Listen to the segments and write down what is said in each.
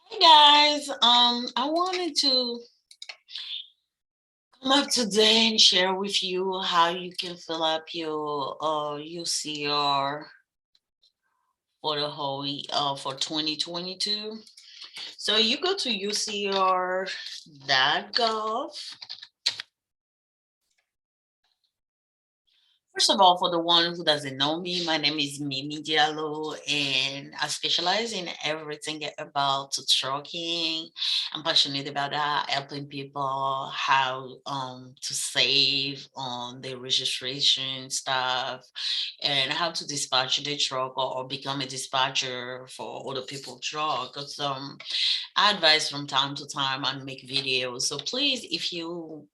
Hey guys, I wanted to come up today and share with you how you can fill up your UCR for the whole for 2022. So you go to UCR.gov. First of all, for the one who doesn't know me, my name is Mimi Diallo, and I specialize in everything about trucking. I'm passionate about that, helping people how to save on their registration stuff and how to dispatch the truck or become a dispatcher for other people's truck. Because I advise from time to time and make videos. So please, if you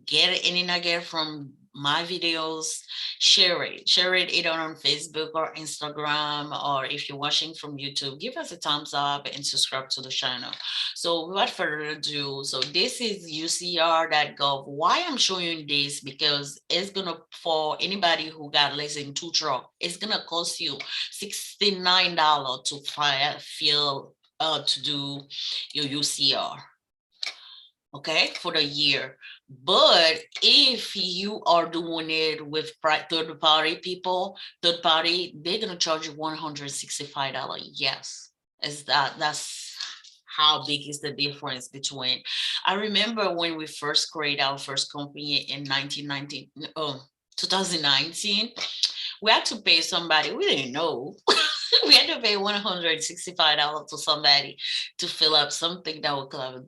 get any nugget from my videos, share it either on Facebook or Instagram, or if you're watching from YouTube, give us a thumbs up and subscribe to the channel. So without further ado, so this is UCR.gov. Why I'm showing you this, because it's gonna, for anybody who got less than 2 truck, it's gonna cost you $69 to fill to do your UCR, okay, for the year. But if you are doing it with third party people, third party, they're gonna charge you $165. Yes, is that's how big is the difference between. I remember when we first created our first company in 1990, 2019, we had to pay somebody, we didn't know. We had to pay $165 to somebody to fill up something that we could have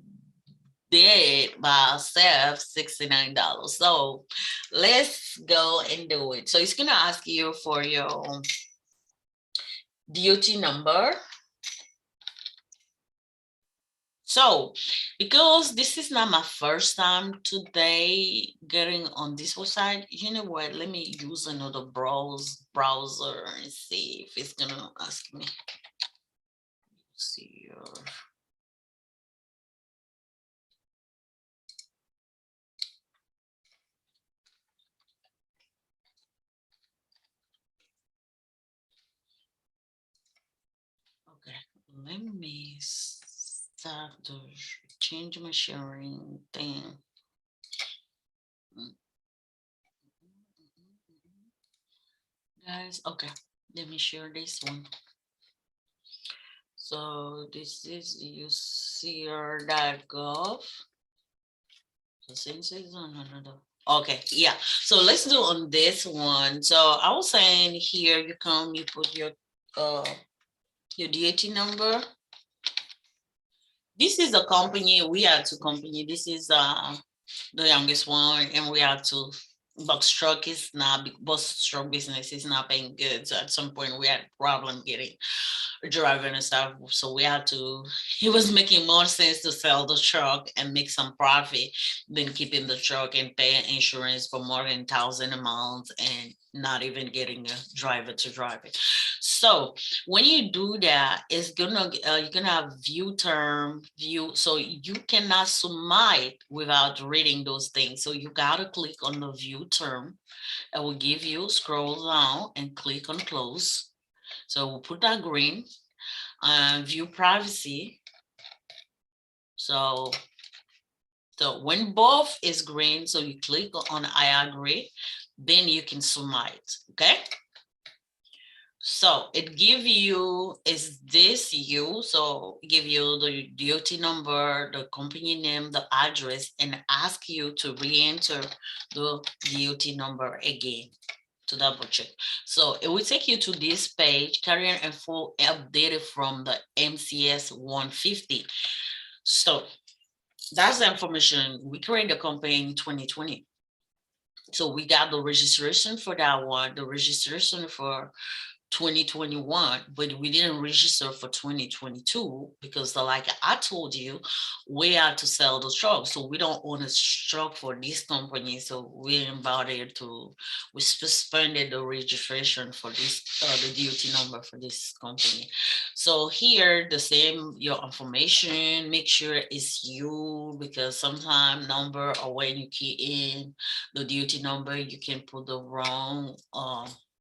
did by ourselves $69. So let's go and do it. So it's gonna ask you for your DOT number. So because this is not my first time today getting on this website, you know what? Let me use another browser and see if it's gonna ask me. See your okay. Let me start to change my sharing thing. Guys, okay, let me share this one. So this is UCR.gov. So since it's on another, okay, yeah. So let's do on this one. So I was saying here, you come, you put your DAT number. This is a company, we are two company. This is the youngest one, and we are two. Box truck is not, box truck business is not paying good. So at some point we had problem getting driving and stuff. So we had to, it was making more sense to sell the truck and make some profit than keeping the truck and paying insurance for more than 1,000 a month and not even getting a driver to drive it. So when you do that, it's gonna you're gonna have view term view. So you cannot submit without reading those things. So you gotta click on the view term. It will give you, scroll down and click on close. So we'll put that green, view privacy. So when both is green, so you click on I agree, then you can submit, okay? So it give you, is this you? So give you the DOT number, the company name, the address, and ask you to re-enter the DOT number again to double check. So it will take you to this page, carrier info updated from the MCS 150. So that's the information. We created the company in 2020. So we got the registration for that one, the registration for 2021, but we didn't register for 2022 because like I told you, we had to sell the truck. So we don't own a truck for this company. So we invited to, we suspended the registration for this, the DOT number for this company. So here, the same, your information, make sure it's you, because sometimes number, or when you key in the DOT number, you can put the wrong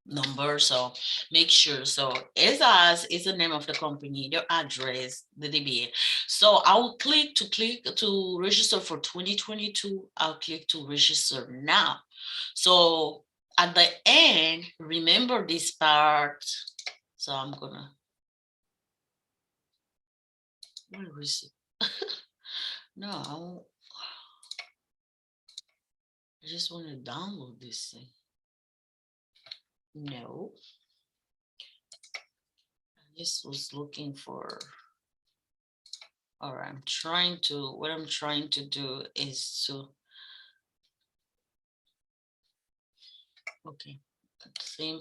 number. So make sure. So ESAS is the name of the company, their address, the DBA. So I will click to register for 2022. I'll click to register now. So at the end, remember this part. So I'm gonna, where is it? No, I just want to download this thing. No, I just was looking for, or I'm trying to, what I'm trying to do is to, okay, same,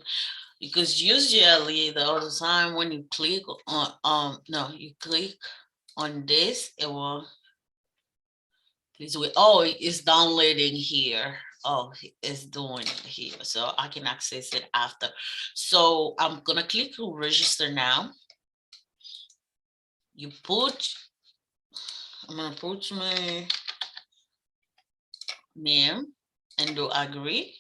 because usually the other time when you click on, no, you click on this, it will, please wait, oh, it's downloading here. Oh, it's doing it here, so I can access it after. So I'm gonna click to register now. You put, I'm gonna put my name and do agree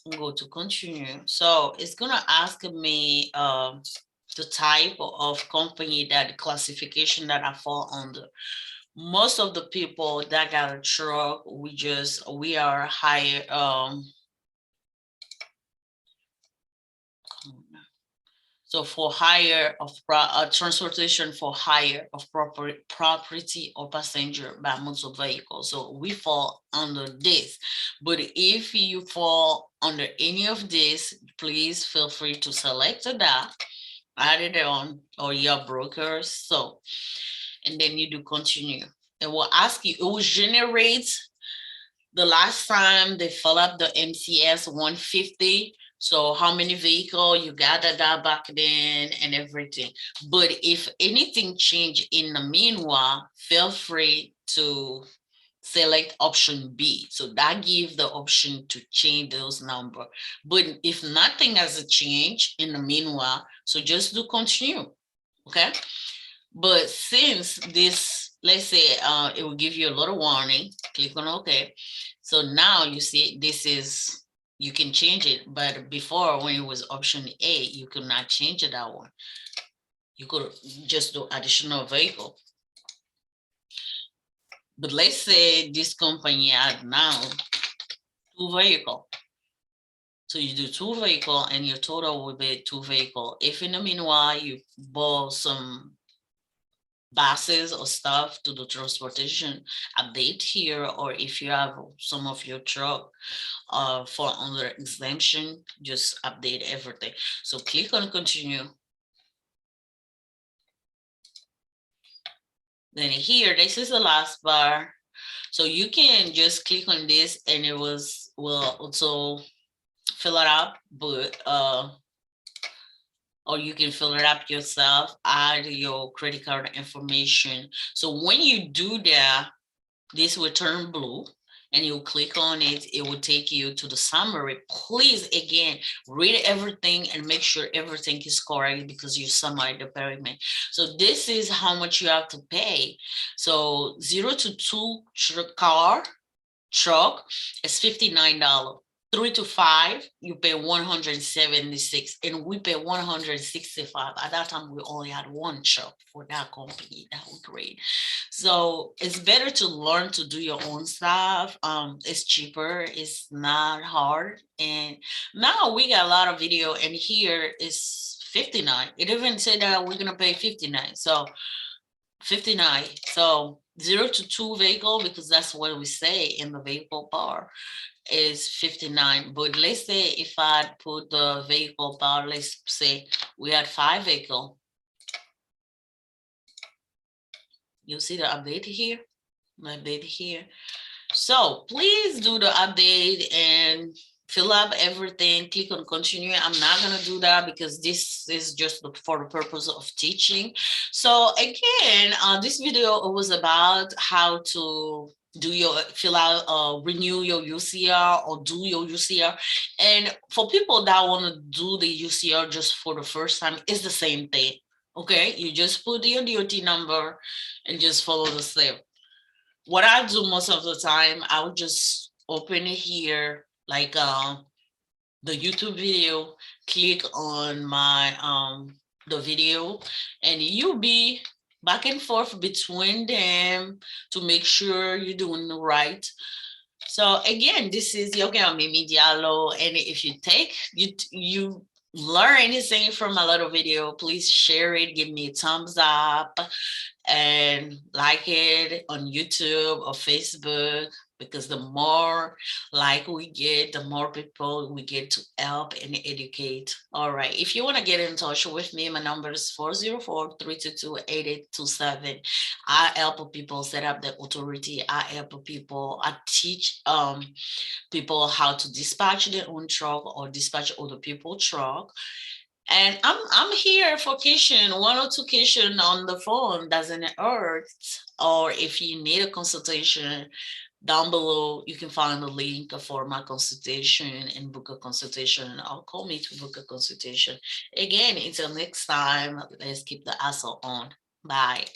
and go to continue. So it's gonna ask me the type of company, that the classification that I fall under. Most of the people that got a truck, we are higher so for hire of transportation for hire of property or passenger by motor vehicle. So we fall under this. But if you fall under any of this, please feel free to select that, add it on, or your brokers. So, and then you do continue. It will ask you, it will generate the last time they fill up the MCS 150. So how many vehicle you gathered that back then and everything. But if anything change in the meanwhile, feel free to select option B. So that gives the option to change those number. But if nothing has a change in the meanwhile, so just do continue. Okay. But since this, let's say it will give you a little warning, click on OK. So now you see this is, you can change it. But before, when it was option A, you could not change it, that one. You could just do additional vehicle. But let's say this company had now 2 vehicle. So you do 2 vehicle and your total will be 2 vehicle. If in the meanwhile you bought some buses or stuff to the transportation, update here, or if you have some of your truck for under exemption, just update everything. So click on continue. Then here, this is the last bar. So you can just click on this and it will also fill it up, but or you can fill it up yourself, add your credit card information. So when you do that, this will turn blue and you click on it, it will take you to the summary. Please, again, read everything and make sure everything is correct because you summarize the payment. So this is how much you have to pay. So 0 to 2 truck is $59. 3 to 5, you pay 176, and we pay 165. At that time, we only had 1 truck for that company. That was great. So it's better to learn to do your own stuff. It's cheaper, it's not hard. And now we got a lot of video, and here is 59. It even said that we're gonna pay 59. So 59. So 0 to 2 vehicle, because that's what we say in the vehicle bar, is 59. But let's say if I put the vehicle bar, let's say we had 5 vehicle. You see the update here, update here. So please do the update and fill up everything, click on continue. I'm not gonna do that because this is just for the purpose of teaching. So again, this video was about how to do your fill out, renew your UCR or do your UCR. And for people that want to do the UCR just for the first time, it's the same thing. Okay, you just put your DOT number and just follow the step. What I do most of the time, I would just open it here, like the YouTube video, click on my the video, and you'll be back and forth between them to make sure you're doing the right. So again, this is Yoga Mimi Diallo, and if you take you learn anything from my little video, please share it, give me a thumbs up, and like it on YouTube or Facebook, because the more like we get, the more people we get to help and educate. All right. If you want to get in touch with me, my number is 404-322-8827. I help people set up the authority. I help people, I teach people how to dispatch their own truck or dispatch other people's truck. And I'm here for question, one or two question on the phone doesn't hurt. Or if you need a consultation, down below you can find the link for my consultation and book a consultation, or call me to book a consultation. Again, until next time, let's keep the hustle on. Bye.